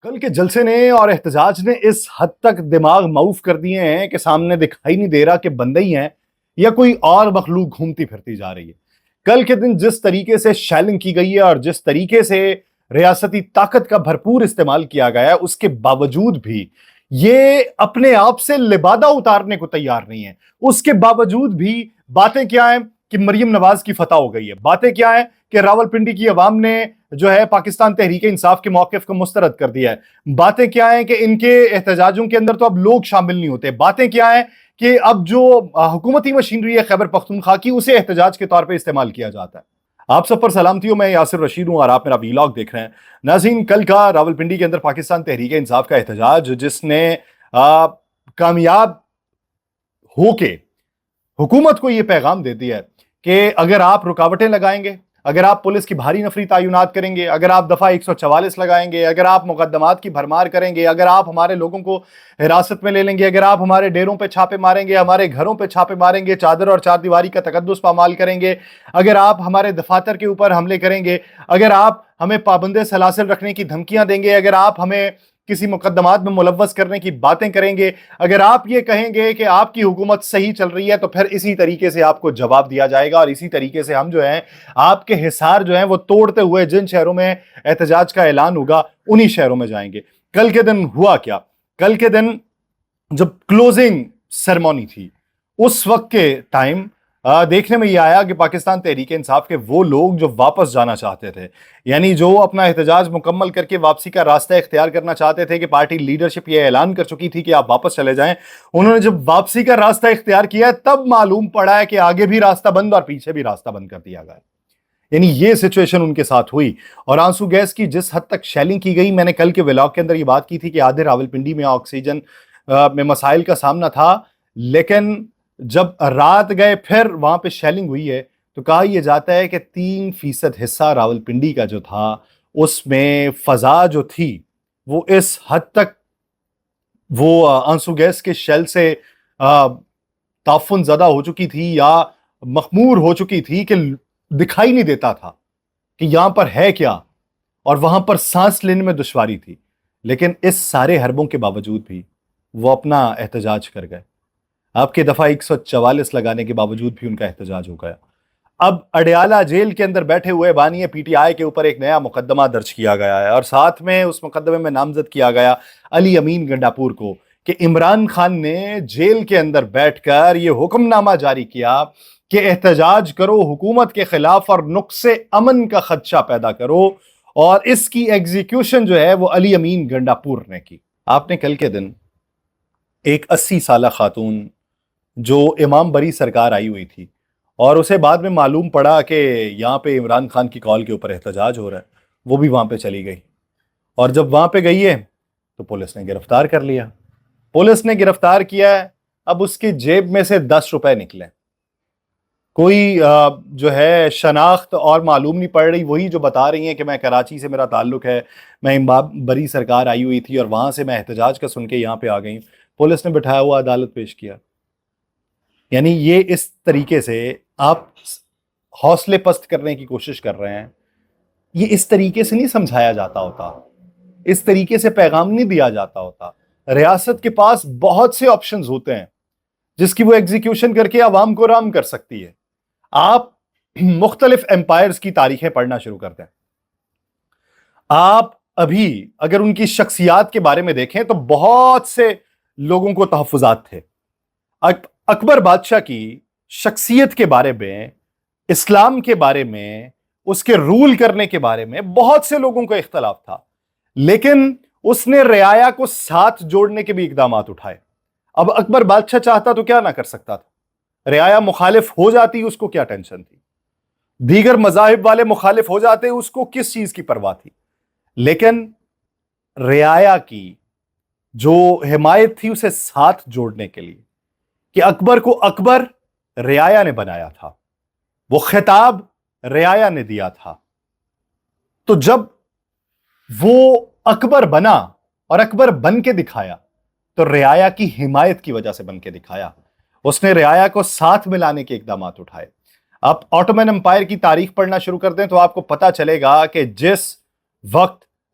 کل کے جلسے نے اور احتجاج نے اس حد تک دماغ معوف کر دیے ہیں کہ سامنے دکھائی نہیں دے رہا کہ بندے ہی ہیں یا کوئی اور مخلوق گھومتی پھرتی جا رہی ہے۔ کل کے دن جس طریقے سے شیلنگ کی گئی ہے اور جس طریقے سے ریاستی طاقت کا بھرپور استعمال کیا گیا ہے، اس کے باوجود بھی یہ اپنے آپ سے لبادہ اتارنے کو تیار نہیں ہے۔ اس کے باوجود بھی باتیں کیا ہیں کہ مریم نواز کی فتح ہو گئی ہے، باتیں کیا ہیں کہ راولپنڈی کی عوام نے جو ہے پاکستان تحریک انصاف کے موقف کو مسترد کر دیا ہے، باتیں کیا ہیں کہ ان کے احتجاجوں کے اندر تو اب لوگ شامل نہیں ہوتے، باتیں کیا ہیں کہ اب جو حکومتی مشینری ہے خیبر پختونخوا کی، اسے احتجاج کے طور پہ استعمال کیا جاتا ہے۔ آپ سب پر سلامتی ہو، میں یاسر رشید ہوں اور آپ میرا ویلاگ دیکھ رہے ہیں۔ ناظرین، کل کا راولپنڈی کے اندر پاکستان تحریک انصاف کا احتجاج جس نے کامیاب ہو کے حکومت کو یہ پیغام دے دیا ہے کہ اگر آپ رکاوٹیں لگائیں گے، اگر آپ پولیس کی بھاری نفری تعینات کریں گے، اگر آپ دفعہ 144 لگائیں گے، اگر آپ مقدمات کی بھرمار کریں گے، اگر آپ ہمارے لوگوں کو حراست میں لے لیں گے، اگر آپ ہمارے ڈیروں پہ چھاپے ماریں گے، ہمارے گھروں پہ چھاپے ماریں گے، چادر اور چار دیواری کا تقدس پامال کریں گے، اگر آپ ہمارے دفاتر کے اوپر حملے کریں گے، اگر آپ ہمیں پابند سلاسل رکھنے کی دھمکیاں دیں گے، اگر آپ ہمیں کسی مقدمات میں ملوث کرنے کی باتیں کریں گے، اگر آپ یہ کہیں گے کہ آپ کی حکومت صحیح چل رہی ہے، تو پھر اسی طریقے سے آپ کو جواب دیا جائے گا اور اسی طریقے سے ہم جو ہیں آپ کے حصار جو ہیں وہ توڑتے ہوئے جن شہروں میں احتجاج کا اعلان ہوگا انہی شہروں میں جائیں گے۔ کل کے دن ہوا کیا؟ کل کے دن جب کلوزنگ سیرمونی تھی، اس وقت کے ٹائم دیکھنے میں یہ آیا کہ پاکستان تحریک انصاف کے وہ لوگ جو واپس جانا چاہتے تھے، یعنی جو اپنا احتجاج مکمل کر کے واپسی کا راستہ اختیار کرنا چاہتے تھے، کہ پارٹی لیڈرشپ یہ اعلان کر چکی تھی کہ آپ واپس چلے جائیں، انہوں نے جب واپسی کا راستہ اختیار کیا تب معلوم پڑا ہے کہ آگے بھی راستہ بند اور پیچھے بھی راستہ بند کر دیا گیا۔ یعنی یہ سچویشن ان کے ساتھ ہوئی، اور آنسو گیس کی جس حد تک شیلنگ کی گئی، میں نے کل کے ولاگ کے اندر یہ بات کی تھی کہ آدھے راولپنڈی میں آکسیجن میں مسائل کا سامنا تھا، لیکن جب رات گئے پھر وہاں پہ شیلنگ ہوئی ہے تو کہا یہ جاتا ہے کہ 3% حصہ راولپنڈی کا جو تھا اس میں فضا جو تھی وہ اس حد تک وہ آنسو گیس کے شیل سے تعفن زدہ ہو چکی تھی یا مخمور ہو چکی تھی کہ دکھائی نہیں دیتا تھا کہ یہاں پر ہے کیا، اور وہاں پر سانس لینے میں دشواری تھی۔ لیکن اس سارے حربوں کے باوجود بھی وہ اپنا احتجاج کر گئے، آپ کے دفعہ 144 لگانے کے باوجود بھی ان کا احتجاج ہو گیا۔ اب اڈیالہ جیل کے اندر بیٹھے ہوئے بانی پی ٹی آئی کے اوپر ایک نیا مقدمہ درج کیا گیا ہے، اور ساتھ میں اس مقدمے میں نامزد کیا گیا علی امین گنڈاپور کو، کہ عمران خان نے جیل کے اندر بیٹھ کر یہ حکم نامہ جاری کیا کہ احتجاج کرو حکومت کے خلاف اور نقص امن کا خدشہ پیدا کرو، اور اس کی ایگزیکیوشن جو ہے وہ علی امین گنڈاپور نے کی۔ آپ نے کل کے دن ایک 80 سالہ خاتون جو امام بری سرکار آئی ہوئی تھی، اور اسے بعد میں معلوم پڑا کہ یہاں پہ عمران خان کی کال کے اوپر احتجاج ہو رہا ہے، وہ بھی وہاں پہ چلی گئی، اور جب وہاں پہ گئی ہے تو پولیس نے گرفتار کر لیا۔ پولیس نے گرفتار کیا ہے، اب اس کی جیب میں سے 10 روپے نکلے، کوئی جو ہے شناخت اور معلوم نہیں پڑ رہی، وہی جو بتا رہی ہیں کہ میں کراچی سے میرا تعلق ہے، میں امام بری سرکار آئی ہوئی تھی اور وہاں سے میں احتجاج کا سن کے یہاں پہ آ گئی، پولیس نے بٹھایا ہوا عدالت پیش کیا۔ یعنی یہ اس طریقے سے آپ حوصلے پست کرنے کی کوشش کر رہے ہیں، یہ اس طریقے سے نہیں سمجھایا جاتا ہوتا، اس طریقے سے پیغام نہیں دیا جاتا ہوتا۔ ریاست کے پاس بہت سے آپشنز ہوتے ہیں جس کی وہ ایگزیکیوشن کر کے عوام کو رام کر سکتی ہے۔ آپ مختلف امپائرز کی تاریخیں پڑھنا شروع کرتے ہیں، آپ ابھی اگر ان کی شخصیات کے بارے میں دیکھیں تو بہت سے لوگوں کو تحفظات تھے۔ اکبر بادشاہ کی شخصیت کے بارے میں، اسلام کے بارے میں، اس کے رول کرنے کے بارے میں بہت سے لوگوں کو اختلاف تھا، لیکن اس نے رعایا کو ساتھ جوڑنے کے بھی اقدامات اٹھائے۔ اب اکبر بادشاہ چاہتا تو کیا نہ کر سکتا تھا، رعایا مخالف ہو جاتی اس کو کیا ٹینشن تھی، دیگر مذاہب والے مخالف ہو جاتے اس کو کس چیز کی پرواہ تھی، لیکن رعایا کی جو حمایت تھی اسے ساتھ جوڑنے کے لیے، کہ اکبر کو اکبر رعایا نے بنایا تھا، وہ خطاب رعایا نے دیا تھا، تو جب وہ اکبر بنا اور اکبر بن کے دکھایا تو رعایا کی حمایت کی وجہ سے بن کے دکھایا، اس نے رعایا کو ساتھ ملانے کے اقدامات اٹھائے۔ آپ آٹومن امپائر کی تاریخ پڑھنا شروع کر دیں تو آپ کو پتا چلے گا کہ جس وقت